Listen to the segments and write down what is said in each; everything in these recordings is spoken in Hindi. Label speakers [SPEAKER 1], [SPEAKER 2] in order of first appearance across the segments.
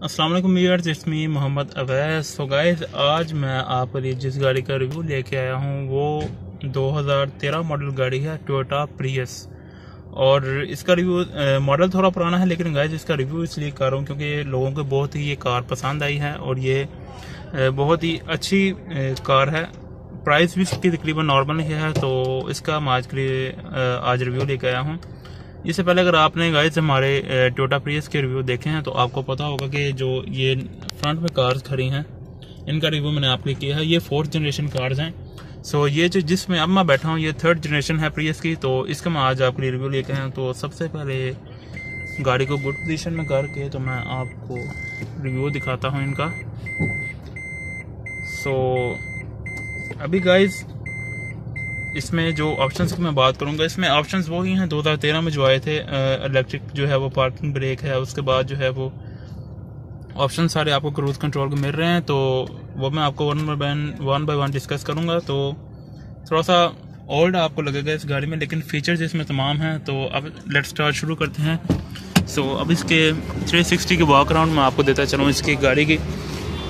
[SPEAKER 1] अस्सलाम वालेकुम viewers, it's me Mohammad Awais. So guys, आज मैं आपके लिए जिस गाड़ी का रिव्यू लेके आया हूँ वो 2013 मॉडल गाड़ी है, टोयोटा प्रियस। और इसका रिव्यू मॉडल थोड़ा पुराना है, लेकिन गाइस इसका रिव्यू इसलिए कर रहा हूँ क्योंकि लोगों को बहुत ही ये कार पसंद आई है और ये बहुत ही अच्छी कार है। प्राइस भी इसकी तकरीबन नॉर्मल ही है, तो इसका मैं आज के लिए आज रिव्यू लेके आया हूँ। इससे पहले अगर आपने गाइस हमारे टोयोटा प्रियस के रिव्यू देखे हैं तो आपको पता होगा कि जो ये फ्रंट में कार्स खड़ी हैं इनका रिव्यू मैंने आपके किया है। ये 4th जनरेशन कार्स हैं। सो ये जो जिसमें अब मैं बैठा हूँ ये 3rd जनरेशन है प्रियस की, तो इसका मैं आज आपके लिए रिव्यू लेके आया हूँ। तो सबसे पहले गाड़ी को गुड पोजीशन में करके तो मैं आपको रिव्यू दिखाता हूँ इनका। सो अभी गाइस इसमें जो ऑप्शंस की मैं बात करूंगा, इसमें ऑप्शंस वो ही हैं 2013 में जो आए थे। इलेक्ट्रिक जो है वो पार्किंग ब्रेक है, उसके बाद जो है वो ऑप्शन सारे आपको क्रूज कंट्रोल के मिल रहे हैं, तो वो मैं आपको वन बाय वन डिस्कस करूंगा। तो थोड़ा सा ओल्ड आपको लगेगा इस गाड़ी में, लेकिन फीचर्स इसमें तमाम हैं। तो अब लेट्स स्टार्ट शुरू करते हैं। सो अब इसके 360 के वॉक अराउंड मैं आपको देता चलूँ इसकी गाड़ी की।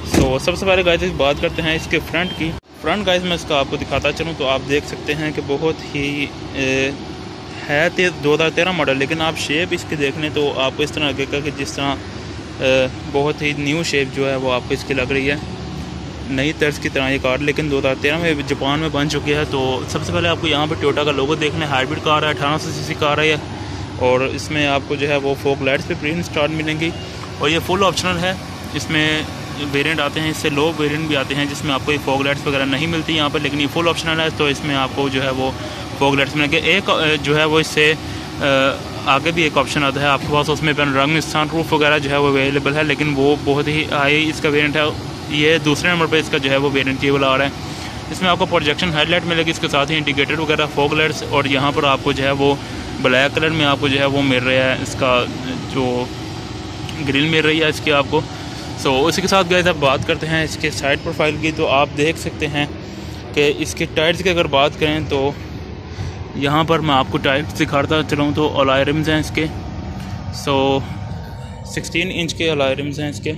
[SPEAKER 1] सो सबसे पहले गाइस बात करते हैं इसके फ्रंट की। फ्रंट गाइस मैं इसका आपको दिखाता चलूँ तो आप देख सकते हैं कि बहुत ही है 2013 मॉडल, लेकिन आप शेप इसके देख लें तो आपको इस तरह लगेगा कि जिस तरह बहुत ही न्यू शेप जो है वो आपको इसकी लग रही है, नई तर्ज की तरह ये कार, लेकिन 2013 में जापान में बन चुकी है। तो सबसे पहले आपको यहाँ पर टोयोटा का लोगो देखना है। हाइब्रिड कार है, 1800 सीसी कार है ये, और इसमें आपको जो है वो फोक लाइट्स पे प्री इंस्टॉल मिलेंगी और ये फुल ऑप्शनल है। इसमें वेरिएंट आते हैं, इससे लो वेरिएंट भी आते हैं जिसमें आपको ये फॉग लाइट्स वगैरह नहीं मिलती यहाँ पर, लेकिन ये फुल ऑप्शनल है तो इसमें आपको जो है वो फॉग लाइट्स मिलेंगे। एक जो है वो इससे आगे भी एक ऑप्शन आता है आपके पास, उसमें रंग सनरूफ वगैरह जो है वो अवेलेबल है, लेकिन वो बहुत ही हाई इसका वेरिएंट है। ये दूसरे नंबर पर इसका जो है वो वेरिएंट केवल आ रहा है। इसमें आपको प्रोजेक्शन हेडलाइट मिलेगी, इसके साथ ही इंडिकेटर वगैरह, फॉग लाइट्स, और यहाँ पर आपको जो है वो ब्लैक कलर में आपको जो है वो मिल रहा है, इसका जो ग्रिल मिल रही है इसकी आपको। सो उसी के साथ गाइस अब बात करते हैं इसके साइड प्रोफाइल की। तो आप देख सकते हैं कि इसके टायर्स की अगर बात करें तो यहाँ पर मैं आपको टायर्स दिखाता चलूँ तो अलॉय रिम्स हैं इसके। सो 16 इंच के अलॉय रिम्स हैं इसके।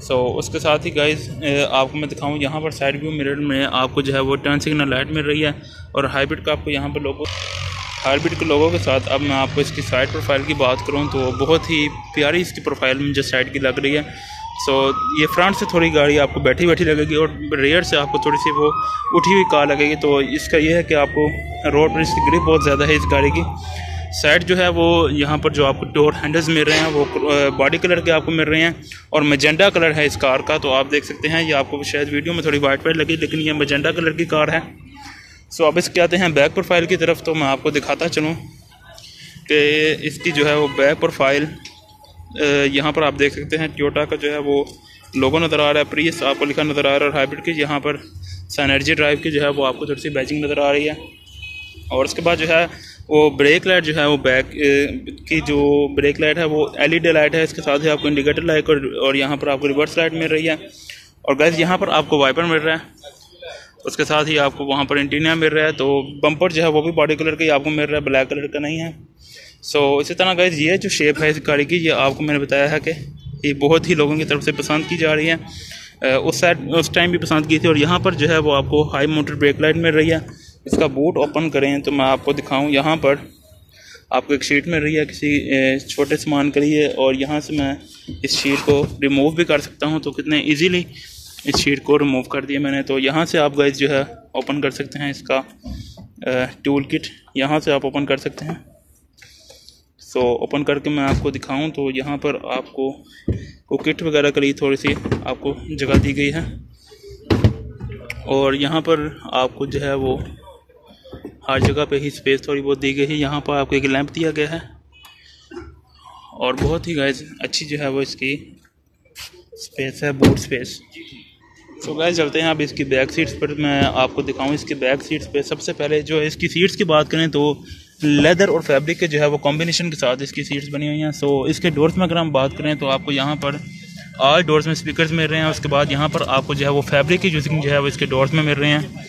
[SPEAKER 1] सो उसके साथ ही गाइस आपको मैं दिखाऊँ, यहाँ पर साइड व्यू मिरर में आपको जो है वो टर्न सिग्नल लाइट मिल रही है, और हाइब्रिड का आपको यहाँ पर लोगो, हाइब्रिड के लोगों के साथ अब मैं आपको इसकी साइड प्रोफाइल की बात करूँ तो बहुत ही प्यारी इसकी प्रोफाइल मुझे साइड की लग रही है। सो ये फ्रंट से थोड़ी गाड़ी आपको बैठी बैठी लगेगी और रेयर से आपको थोड़ी सी वो उठी हुई कार लगेगी। तो इसका ये है कि आपको रोड पर इसकी ग्रिप बहुत ज़्यादा है इस गाड़ी की। साइड जो है वो यहाँ पर जो आपको डोर हैंडल्स मिल रहे हैं वो बॉडी कलर के आपको मिल रहे हैं, और मजेंडा कलर है इस कार का। तो आप देख सकते हैं, ये आपको शायद वीडियो में थोड़ी वाइट लगी, लेकिन ये मजेंडा कलर की कार है। सो अब इसके आते हैं बैक प्रोफाइल की तरफ। तो मैं आपको दिखाता चलूँ कि इसकी जो है वो बैक प्रोफाइल यहाँ पर आप देख सकते हैं टोयोटा का जो है वो लोगो नज़र आ रहा है, प्रियस आपको लिखा नज़र आ रहा है, और हाइब्रिड की यहाँ पर सिनर्जी ड्राइव की जो है वो आपको थोड़ी सी बैजिंग नज़र आ रही है। और उसके बाद जो है वो ब्रेक लाइट जो है वो बैक की जो ब्रेक लाइट है वो LED लाइट है, इसके साथ ही आपको इंडिकेटर लाइट और यहाँ पर आपको रिवर्स लाइट मिल रही है, और गैस यहाँ पर आपको वाइपर मिल रहा है। उसके साथ ही आपको वहाँ पर एंटीना मिल रहा है। तो बम्पर जो है वो भी बॉडी कलर का ही आपको मिल रहा है, ब्लैक कलर का नहीं है। सो इसी तरह गाइस ये जो शेप है इस गाड़ी की, ये आपको मैंने बताया है कि ये बहुत ही लोगों की तरफ से पसंद की जा रही है। उस टाइम भी पसंद की थी। और यहाँ पर जो है वो आपको हाई माउंटेड ब्रेक लाइट मिल रही है। इसका बूट ओपन करें तो मैं आपको दिखाऊँ, यहाँ पर आपको एक शीट मिल रही है किसी छोटे सामान के लिए, और यहाँ से मैं इस शीट को रिमूव भी कर सकता हूँ। तो कितने ईजीली इस शीट को रिमूव कर दिया मैंने। तो यहाँ से आप गाइस जो है ओपन कर सकते हैं इसका टूल किट, यहाँ से आप ओपन कर सकते हैं। सो ओपन करके मैं आपको दिखाऊं तो यहाँ पर आपको किट वगैरह के लिए थोड़ी सी आपको जगह दी गई है, और यहाँ पर आपको जो है वो हर जगह पे ही स्पेस थोड़ी बहुत दी गई है। यहाँ पर आपको एक लैंप दिया गया है, और बहुत ही गाइस अच्छी जो है वो इसकी स्पेस है, बूट स्पेस। तो गाइस चलते हैं अब इसकी बैक सीट्स पर मैं आपको दिखाऊं। इसकी बैक सीट्स पे सबसे पहले जो है इसकी सीट्स की बात करें तो लेदर और फैब्रिक के जो है वो कॉम्बिनेशन के साथ इसकी सीट्स बनी हुई हैं। सो इसके डोर्स में अगर हम बात करें तो आपको यहाँ पर ऑल डोर्स में स्पीकर्स मिल रहे हैं। उसके बाद यहाँ पर आपको जो है वो फैब्रिक की यूजिंग जो है वो इसके डोर्स में मिल रहे हैं,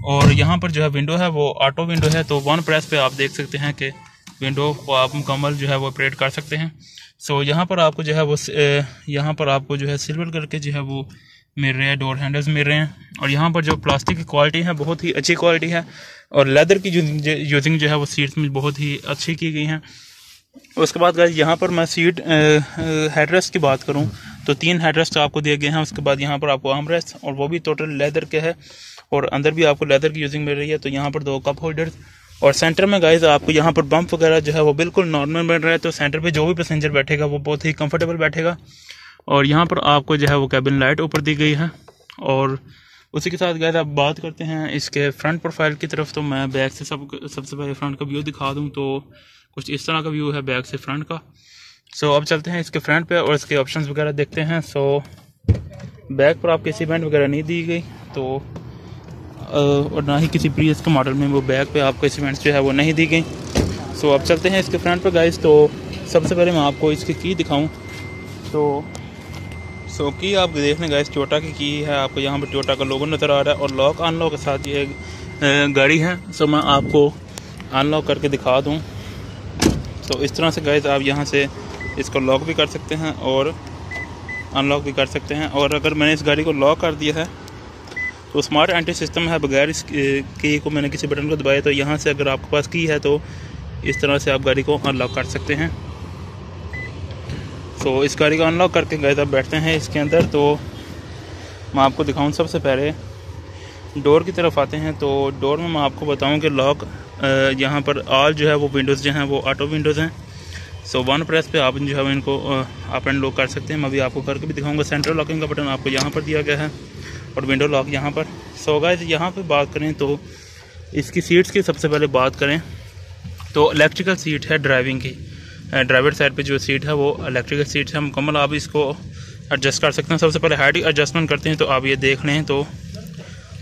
[SPEAKER 1] और यहाँ पर जो है विंडो है वो ऑटो विंडो है। तो वन प्रेस पे आप देख सकते हैं कि विंडो को आप मुकम्मल जो है वो ऑपरेट कर सकते हैं। सो यहाँ पर आपको जो है वो यहाँ पर आपको जो है सिल्वर कलर के जो है वो मिल रहे हैं, डोर हैंडल्स मिल रहे हैं। और यहाँ पर जो प्लास्टिक की क्वालिटी है बहुत ही अच्छी क्वालिटी है, और लेदर की यूजिंग जो है वो सीट्स में बहुत ही अच्छी की गई हैं। उसके बाद गाइस यहाँ पर मैं सीट हेडरेस्ट की बात करूँ तो 3 हेडरेस्ट आपको दिए गए हैं। उसके बाद यहाँ पर आपको आर्मरेस्ट, और वो भी टोटल लेदर के है, और अंदर भी आपको लेदर की यूजिंग मिल रही है। तो यहाँ पर 2 कप होल्डर्स, और सेंटर में गाइस आपको यहाँ पर बम्प वगैरह जो है वो बिल्कुल नॉर्मल बन रहा है। तो सेंटर पे जो भी पैसेंजर बैठेगा वो बहुत ही कंफर्टेबल बैठेगा। और यहाँ पर आपको जो है वो कैबिन लाइट ऊपर दी गई है। और उसी के साथ गाइस आप बात करते हैं इसके फ्रंट प्रोफाइल की तरफ। तो मैं बैक से सबसे पहले फ्रंट का व्यू दिखा दूँ तो कुछ इस तरह का व्यू है बैक से फ्रंट का। सो अब चलते हैं इसके फ्रंट पे और इसके ऑप्शंस वगैरह देखते हैं। सो बैक पर आपके सीट बेल्ट वगैरह नहीं दी गई, तो और ना ही किसी प्रीवियस के मॉडल में वो बैक पे आपको सीट बेल्ट जो है वो नहीं दी गई। सो अब चलते हैं इसके फ्रंट पे गाइस। तो सबसे पहले मैं आपको इसकी की दिखाऊं तो की आप देख लें गाइस, टोयोटा की है। आपको यहाँ पर टोयोटा का लोगो नज़र आ रहा है, और लॉक अनलॉक के साथ ये गाड़ी है। सो मैं आपको अनलॉक करके दिखा दूँ। तो इस तरह से गाइस आप यहाँ से इसको लॉक भी कर सकते हैं और अनलॉक भी कर सकते हैं। और अगर मैंने इस गाड़ी को लॉक कर दिया है तो स्मार्ट एंट्री सिस्टम है, बगैर इस की को मैंने किसी बटन को दबाया तो यहाँ से अगर आपके पास की है तो इस तरह से आप गाड़ी को अनलॉक कर सकते हैं। तो इस गाड़ी को अनलॉक करके गाइस आप बैठते हैं इसके अंदर। तो मैं आपको दिखाऊँ, सबसे पहले डोर की तरफ आते हैं। तो डोर में मैं आपको बताऊँ कि लॉक यहाँ पर ऑल जो है वो विंडोज़ जो हैं वो ऑटो विंडोज़ हैं। सो 1 प्रेस पे आप जो है इनको अप एंड लॉक कर सकते हैं। मैं अभी आपको करके भी दिखाऊंगा। सेंट्रल लॉकिंग का बटन आपको यहाँ पर दिया गया है, और विंडो लॉक यहाँ पर। सो गाइस यहाँ पे बात करें तो इसकी सीट्स की सबसे पहले बात करें तो इलेक्ट्रिकल सीट है ड्राइविंग की। ड्राइवर साइड पे जो सीट है वो इलेक्ट्रिकल सीट है मुकम्मल। आप इसको एडजस्ट कर सकते हैं। सबसे पहले हाइट एडजस्टमेंट करते हैं, तो आप ये देख लें तो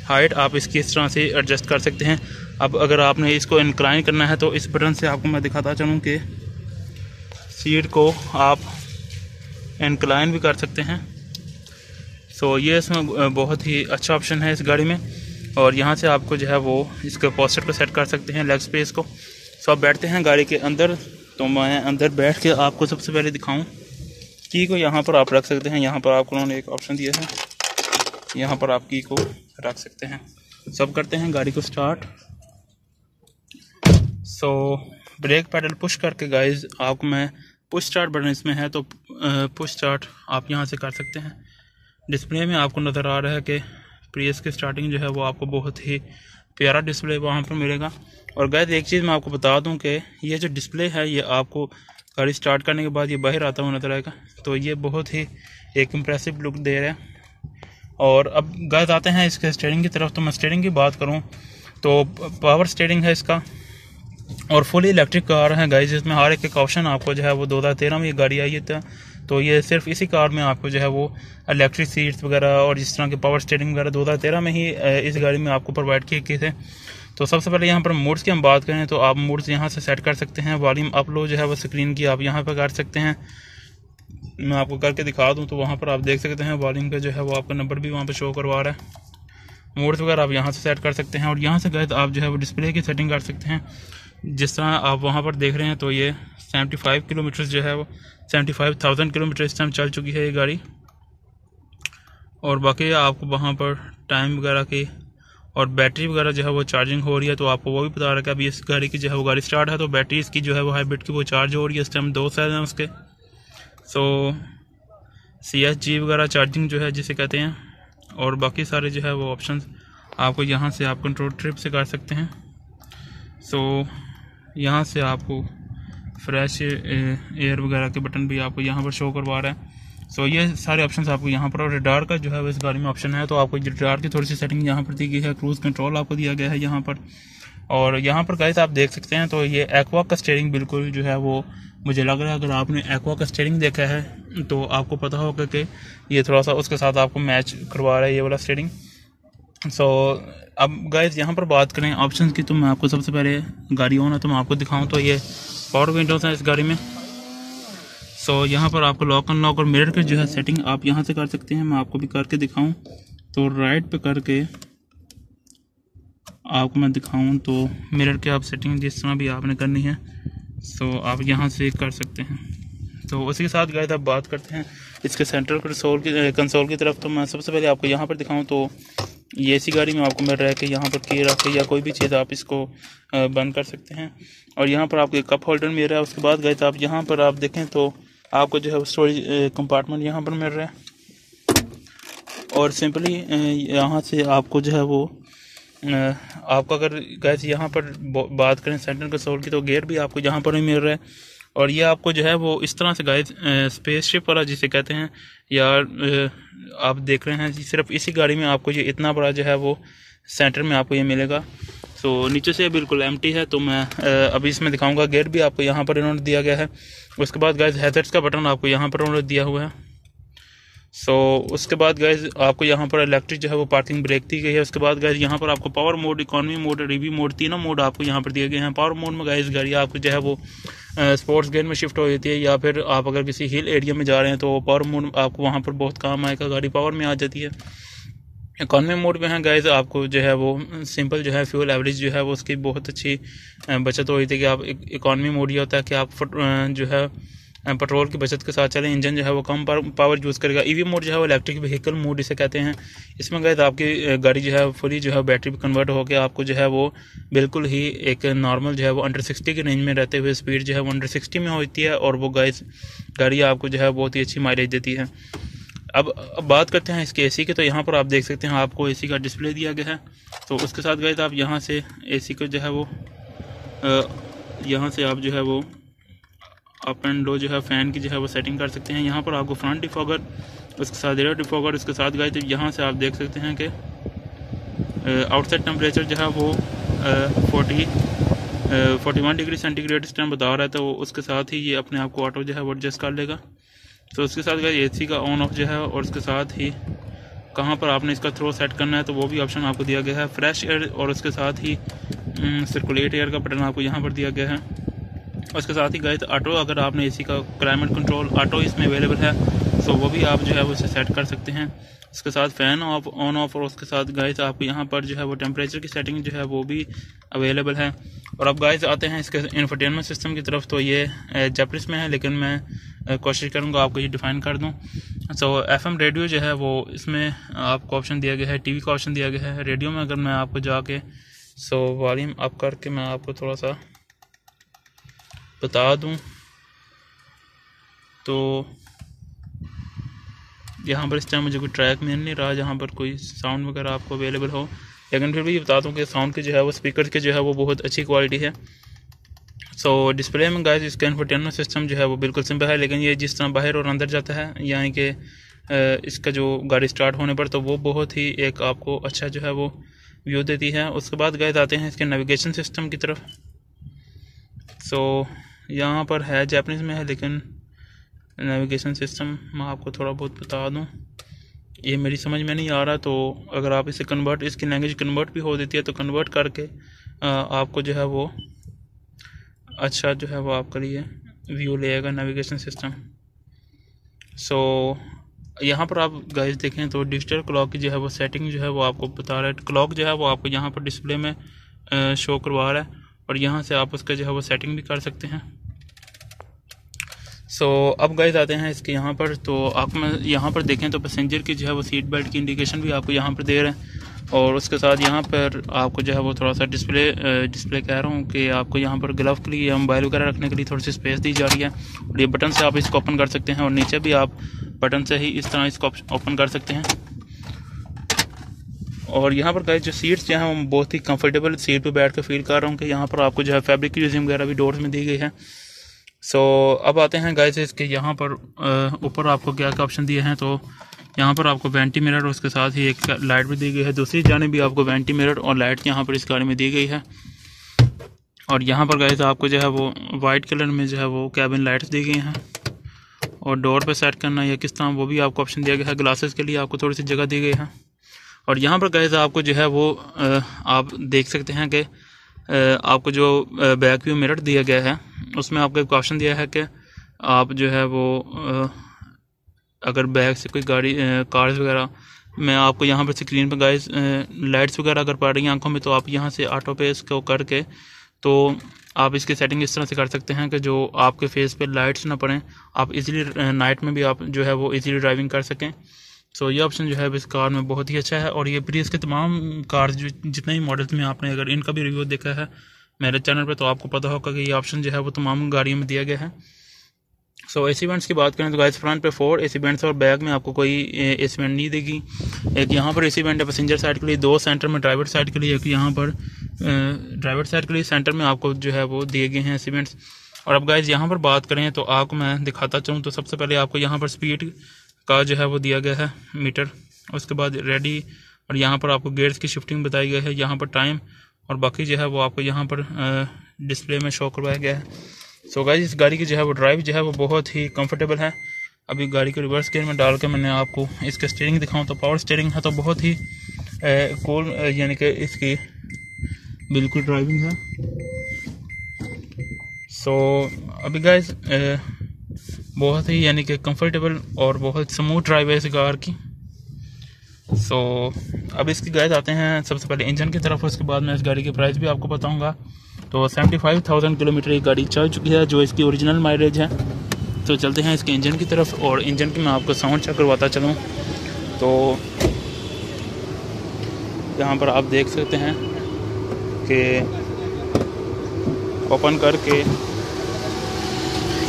[SPEAKER 1] हाइट आप इसकी इस तरह से एडजस्ट कर सकते हैं। अब अगर आपने इसको इंक्लाइन करना है तो इस बटन से आपको मैं दिखाता चलूँ कि सीट को आप इंक्लाइन भी कर सकते हैं। सो ये इसमें बहुत ही अच्छा ऑप्शन है इस गाड़ी में। और यहाँ से आपको जो है वो इसके पोस्टर को सेट कर सकते हैं, लेग स्पेस को। सो आप बैठते हैं गाड़ी के अंदर। तो मैं अंदर बैठ के आपको सबसे पहले दिखाऊं, की को यहाँ पर आप रख सकते हैं। यहाँ पर आपको उन्होंने एक ऑप्शन दिया है, यहाँ पर आप की को रख सकते हैं। सब करते हैं गाड़ी को start. So brake pedal push करके गाइस आपको मैं पुश स्टार्ट बटन इसमें है तो पुश स्टार्ट आप यहाँ से कर सकते हैं। डिस्प्ले में आपको नज़र आ रहा है कि प्रियस की स्टार्टिंग जो है वो आपको बहुत ही प्यारा डिस्प्ले वहाँ पर मिलेगा। और गाइस एक चीज़ मैं आपको बता दूं कि ये जो डिस्प्ले है ये आपको गाड़ी स्टार्ट करने के बाद ये बाहर आता हुआ नज़र आएगा। तो ये बहुत ही एक इम्प्रेसिव लुक दे रहा है। और अब गाइस आते हैं इसके स्टीयरिंग की तरफ। तो मैं स्टीयरिंग की बात करूं तो पावर स्टीयरिंग है इसका, और फुली इलेक्ट्रिक कार है गाइस। इसमें हर एक ऑप्शन आपको जो है वो 2013 में ये गाड़ी आई है। तो ये सिर्फ इसी कार में आपको जो है वो इलेक्ट्रिक सीट्स वगैरह और जिस तरह के पावर स्टीयरिंग वगैरह 2013 में ही इस गाड़ी में आपको प्रोवाइड किए थे। तो सबसे पहले यहाँ पर मोड्स की हम बात करें तो आप मोड्स यहाँ से सेट कर सकते हैं। वॉल्यूम अप लो जो है वो स्क्रीन की आप यहाँ पर कर सकते हैं। मैं आपको करके दिखा दूँ तो वहाँ पर आप देख सकते हैं वॉल्यूम का जो है वो आपका नंबर भी वहाँ पर शो करवा रहा है। मोड्स वगैरह आप यहाँ से सेट कर सकते हैं। और यहाँ से गए तो आप जो है वो डिस्प्ले की सेटिंग कर सकते हैं। जिस तरह आप वहाँ पर देख रहे हैं तो ये 75 किलोमीटर जो है वो 75,000 किलोमीटर इस टाइम चल चुकी है ये गाड़ी। और बाकी आपको वहाँ पर टाइम वगैरह की और बैटरी वगैरह जो है वो चार्जिंग हो रही है। तो आपको वो भी पता रहा है कि अभी इस गाड़ी की जो है वो गाड़ी स्टार्ट है तो बैटरी इसकी जो है वो हाइब्रिड की वो चार्ज हो रही है। इस टाइम 2 सेल हैं उसके। सो CSG वगैरह चार्जिंग जो है जिसे कहते हैं। और बाकी सारे जो है वो ऑप्शंस आपको यहाँ से आप कंट्रोल ट्रिप से कर सकते हैं। सो यहाँ से आपको फ्रेश एयर वगैरह के बटन भी आपको यहाँ पर शो करवा रहा है। सो ये सारे ऑप्शंस आपको यहाँ पर। और रडार का जो है इस गाड़ी में ऑप्शन है तो आपको रडार की थोड़ी सी सेटिंग यहाँ पर दी गई है। क्रूज़ कंट्रोल आपको दिया गया है यहाँ पर। और यहाँ पर गाइस आप देख सकते हैं तो ये एक्वा का स्टीयरिंग बिल्कुल जो है वो मुझे लग रहा है, अगर आपने एक्वा का स्टीयरिंग देखा है तो आपको पता होगा कि ये थोड़ा सा उसके साथ आपको मैच करवा रहा है ये वाला स्टीयरिंग। सो अब गाइस यहाँ पर बात करें ऑप्शंस की तो मैं आपको सबसे पहले गाड़ी ऑन है तो मैं आपको दिखाऊँ तो ये पावर विंडोज़ हैं इस गाड़ी में। सो यहाँ पर आपको लॉक अनलॉक और मिरर की जो है सेटिंग आप यहाँ से कर सकते हैं। मैं आपको भी करके दिखाऊं तो राइट पे करके आपको मैं दिखाऊं तो मिरर के आप सेटिंग जिस तरह भी आपने करनी है सो आप यहाँ से कर सकते हैं। तो उसी के साथ गाइस अब बात करते हैं इसके सेंट्रल कंसोल की तरफ। तो मैं सबसे पहले आपको यहाँ पर दिखाऊँ तो ये ऐसी गाड़ी में आपको मिल रहा है कि यहाँ पर की रख के या कोई भी चीज़ आप इसको बंद कर सकते हैं। और यहाँ पर आपको एक कप होल्डर मिल रहा है। उसके बाद गाइस आप यहाँ पर आप देखें तो आपको जो है स्टोरेज कंपार्टमेंट यहाँ पर मिल रहा है। और सिंपली यहाँ से आपको जो है वो आपको अगर गाइस यहाँ पर बात करें सेंट्रल कंसोल की, तो गेयर भी आपको यहाँ पर ही मिल रहा है। और ये आपको जो है वो इस तरह से गाइस स्पेसशिप वाला जिसे कहते हैं, या आप देख रहे हैं जी, सिर्फ इसी गाड़ी में आपको ये इतना बड़ा जो है वो सेंटर में आपको ये मिलेगा। तो नीचे से बिल्कुल एम्प्टी है। तो मैं अभी इसमें दिखाऊंगा। गेयर भी आपको यहाँ पर इन्होंने दिया गया है। उसके बाद गाइस हैज़र्ड्स का बटन आपको यहाँ पर उन्होंने दिया हुआ है। उसके बाद गाइस आपको यहाँ पर इलेक्ट्रिक जो है वो पार्किंग ब्रेक दी गई है। उसके बाद गाइस यहाँ पर आपको power mode, economy mode, review mode, तीनों मोड आपको यहाँ पर दिए गए हैं। पावर मोड में गाइस गाड़ी आपको जो है वो स्पोर्ट्स गेयर में शिफ्ट हो जाती है, या फिर आप अगर किसी हिल एरिया में जा रहे हैं तो पावर मोड आपको वहाँ पर बहुत काम आएगा, गाड़ी पावर में आ जाती है। इकोनॉमी मोड में है गाइस आपको जो है वो सिंपल जो है फ्यूल एवरेज जो है वो उसकी बहुत अच्छी बचत हो रही थी कि आप इकोनॉमी मोड ये होता है कि आप जो है पेट्रोल की बचत के साथ चलें, इंजन जो है वो कम पावर यूज़ करेगा। ईवी मोड जो है वो इलेक्ट्रिक व्हीकल मोड इसे कहते हैं। इसमें गाइस आपकी गाड़ी जो है फुली जो है बैटरी पर कन्वर्ट होकर आपको जो है वो बिल्कुल ही एक नॉर्मल जो है वो अंडर 60 के रेंज में रहते हुए स्पीड जो है वो अंडर 60 में होती है। और वो गाइस गाड़ी आपको जो है बहुत ही अच्छी माइलेज देती है। अब बात करते हैं इसके एसी की। तो यहाँ पर आप देख सकते हैं आपको एसी का डिस्प्ले दिया गया है। तो उसके साथ गाइस आप यहाँ से एसी को जो है वो यहाँ से आप जो है वो अप एंड लो जो है फ़ैन की जो है वो सेटिंग कर सकते हैं। यहाँ पर आपको फ्रंट डिफॉगर, उसके साथ रियर डिफॉगर, उसके साथ गाइस यहाँ से आप देख सकते हैं कि आउटसाइड टेम्परेचर जो है वो 41 डिग्री सेंटीग्रेड इस टाइम बता रहा है। तो उसके साथ ही ये अपने आप को ऑटो जो है वो एडजस्ट कर लेगा। तो उसके साथ गाइस एसी का ऑन ऑफ जो है, और उसके साथ ही कहाँ पर आपने इसका थ्रो सेट करना है तो वो भी ऑप्शन आपको दिया गया है। फ्रेश एयर और उसके साथ ही सर्कुलेट एयर का बटन आपको यहाँ पर दिया गया है। उसके साथ ही गाइस ऑटो, अगर आपने एसी का क्लाइमेट कंट्रोल ऑटो इसमें अवेलेबल है तो वो भी आप जो है वो इसे सेट कर सकते हैं। उसके साथ फ़ैन ऑफ ऑन ऑफ, और उसके साथ गाइस आपको यहाँ पर जो है वो टेम्परेचर की सेटिंग जो है वो भी अवेलेबल है। और अब गाइस आते हैं इसके इंफोटेनमेंट सिस्टम की तरफ। तो ये जापानीज में है, लेकिन मैं कोशिश करूँगा आपको ये डिफ़ाइन कर दूँ। FM रेडियो जो है वो इसमें आपको ऑप्शन दिया गया है, TV का ऑप्शन दिया गया है। रेडियो में अगर मैं आपको जाके वॉल्यूम अप करके मैं आपको थोड़ा सा बता दूं तो यहाँ पर इस टाइम मुझे कोई ट्रैक मिल नहीं रहा जहाँ पर कोई साउंड वगैरह आपको अवेलेबल हो, लेकिन फिर भी बता दूं कि साउंड की जो है वो स्पीकर के जो है वो बहुत अच्छी क्वालिटी है। डिस्प्ले में गाइस इसका इंफोटेनमेंट सिस्टम जो है वो बिल्कुल सिंपल है, लेकिन ये जिस तरह बाहर और अंदर जाता है, यानी कि इसका जो गाड़ी स्टार्ट होने पर, तो वो बहुत ही एक आपको अच्छा जो है वो व्यू देती है। उसके बाद गाइस आते हैं इसके नेविगेशन सिस्टम की तरफ। यहाँ पर है जापानीज में है, लेकिन नेविगेशन सिस्टम मैं आपको थोड़ा बहुत बता दूं, ये मेरी समझ में नहीं आ रहा। तो अगर आप इसे कन्वर्ट, इसकी लैंग्वेज कन्वर्ट भी हो देती है तो कन्वर्ट करके आपको जो है वो अच्छा जो है वो आपके लिए व्यू लेगा नेविगेशन सिस्टम। यहाँ पर आप गाइस देखें तो डिजिटल क्लॉक की जो है वो सेटिंग जो है वो आपको बता रहा है। क्लॉक जो है वो आपको यहाँ पर डिस्प्ले में शो करवा रहा है, और यहाँ से आप उसका जो है वो सेटिंग भी कर सकते हैं। अब गाइस आते हैं इसके यहाँ पर। तो आप में यहाँ पर देखें तो पैसेंजर की जो है वो सीट बेल्ट की इंडिकेशन भी आपको यहाँ पर दे रहे हैं। और उसके साथ यहाँ पर आपको जो है वो थोड़ा सा डिस्प्ले कह रहा हूँ कि आपको यहाँ पर ग्लव के लिए या मोबाइल वगैरह रखने के लिए थोड़ी सी स्पेस दी जा रही है, और ये बटन से आप इसको ओपन कर सकते हैं, और नीचे भी आप बटन से ही इस तरह इसको ओपन कर सकते हैं। और यहाँ पर गाइस जो सीट्स जो हैं वो बहुत ही कंफर्टेबल सीट पे बैठ कर फील कर रहा हूँ कि यहाँ पर आपको जो है फैब्रिक की यूजिंग वगैरह भी डोर्स में दी गई है। अब आते हैं गाइस इसके यहाँ पर ऊपर आपको क्या क्या ऑप्शन दिए हैं। तो यहाँ पर आपको वेंटी मिरर और उसके साथ ही एक लाइट भी दी गई है, दूसरी जाने भी आपको वेंटी मिरर और लाइट यहाँ पर इस गाड़ी में दी गई है। और यहाँ पर गाइस आपको जो है वो वाइट कलर में जो है वो कैबिन लाइट्स दी गई हैं, और डोर पे सेट करना या किस तरह वो भी आपको ऑप्शन दिया गया है। ग्लासेस के लिए आपको थोड़ी सी जगह दी गई है। और यहाँ पर गाइस आपको जो है वो आप देख सकते हैं कि आपको जो बैक व्यू मिरर दिया गया है उसमें आपको एक ऑप्शन दिया है कि आप जो है वो अगर बैक से कोई गाड़ी कार्स वगैरह में आपको यहाँ पर स्क्रीन पर गाइस लाइट्स वगैरह अगर पड़ रही हैं आंखों में, तो आप यहाँ से ऑटो पे इसको करके तो आप इसकी सेटिंग इस तरह से कर सकते हैं कि जो आपके फेस पे लाइट्स ना पड़ें, आप इजीली नाइट में भी आप जो है वो इजीली ड्राइविंग कर सकें। सो ये ऑप्शन जो है इस कार में बहुत ही अच्छा है। और ये प्रीवियस के तमाम कार्स जो जितने ही मॉडल्स में आपने अगर इनका भी रिव्यू देखा है मेरे चैनल पे, तो आपको पता होगा कि ये ऑप्शन जो है वो तमाम गाड़ियों में दिया गया है। सो एसी वेंट्स की बात करें तो गाइस फ्रंट पे 4 एसी वेंट्स और बैक में आपको कोई एसी वेंट नहीं देगी। एक यहाँ पर एसी वेंट है पैसेंजर साइड के लिए, 2 सेंटर में ड्राइवर साइड के लिए, एक यहाँ पर ड्राइवर साइड के लिए सेंटर में आपको जो है वो दिए गए हैं एसी वेंट्स। और अब गाइस यहाँ पर बात करें तो आपको मैं दिखाता चाहूँ तो सबसे पहले आपको यहाँ पर स्पीड का जो है वो दिया गया है मीटर, उसके बाद रेडी, और यहाँ पर आपको गेयर्स की शिफ्टिंग बताई गई है, यहाँ पर टाइम, और बाकी जो है वो आपको यहाँ पर डिस्प्ले में शो करवाया गया है। सो गाइस इस गाड़ी की जो है वो ड्राइव जो है वो बहुत ही कंफर्टेबल है। अभी गाड़ी को रिवर्स गियर में डाल के मैंने आपको इसका स्टीयरिंग दिखाऊं तो पावर स्टीयरिंग है, तो बहुत ही कूल यानी कि इसकी बिल्कुल ड्राइविंग है। सो अभी गाइस बहुत ही यानी कि कंफर्टेबल और बहुत स्मूथ ड्राइव है इस कार की। सो अब इसकी गाइस आते हैं सबसे पहले इंजन की तरफ, उसके बाद मैं इस गाड़ी की प्राइस भी आपको बताऊंगा। तो 75,000 किलोमीटर ये गाड़ी चल चुकी है, जो इसकी ओरिजिनल माइलेज है। तो चलते हैं इसके इंजन की तरफ, और इंजन की मैं आपको साउंड चेक करवाता चलूँ। तो यहाँ पर आप देख सकते हैं कि ओपन करके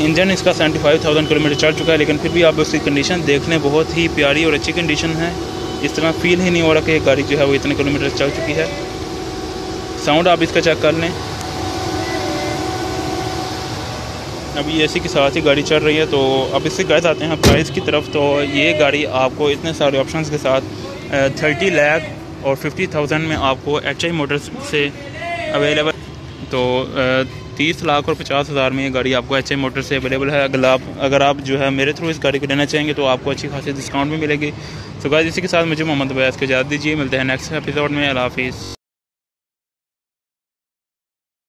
[SPEAKER 1] इंजन इसका 75,000 किलोमीटर चल चुका है, लेकिन फिर भी आप उसकी कंडीशन देख लें, बहुत ही प्यारी और अच्छी कंडीशन है। इस तरह फील ही नहीं हो रहा कि गाड़ी जो है वो इतने किलोमीटर चल चुकी है। साउंड आप इसका चेक कर लें। अभी एसी के साथ ही गाड़ी चल रही है। तो अब इससे गाइस आते हैं प्राइस की तरफ। तो ये गाड़ी आपको इतने सारे ऑप्शंस के साथ 30 लाख और 50,000 में आपको HI मोटर्स से अवेलेबल। तो 30 लाख और 50,000 में ये गाड़ी आपको HI मोटर से अवेलेबल है। अगर आप जो है मेरे थ्रू इस गाड़ी को लेना चाहेंगे तो आपको अच्छी खासी डिस्काउंट भी मिलेगी। तो गाइस इसी के साथ मुझे मोहम्मद अब्बास को इजाज़त दीजिए, मिलते हैं नेक्स्ट एपिसोड में। अल्लाह हाफिज़।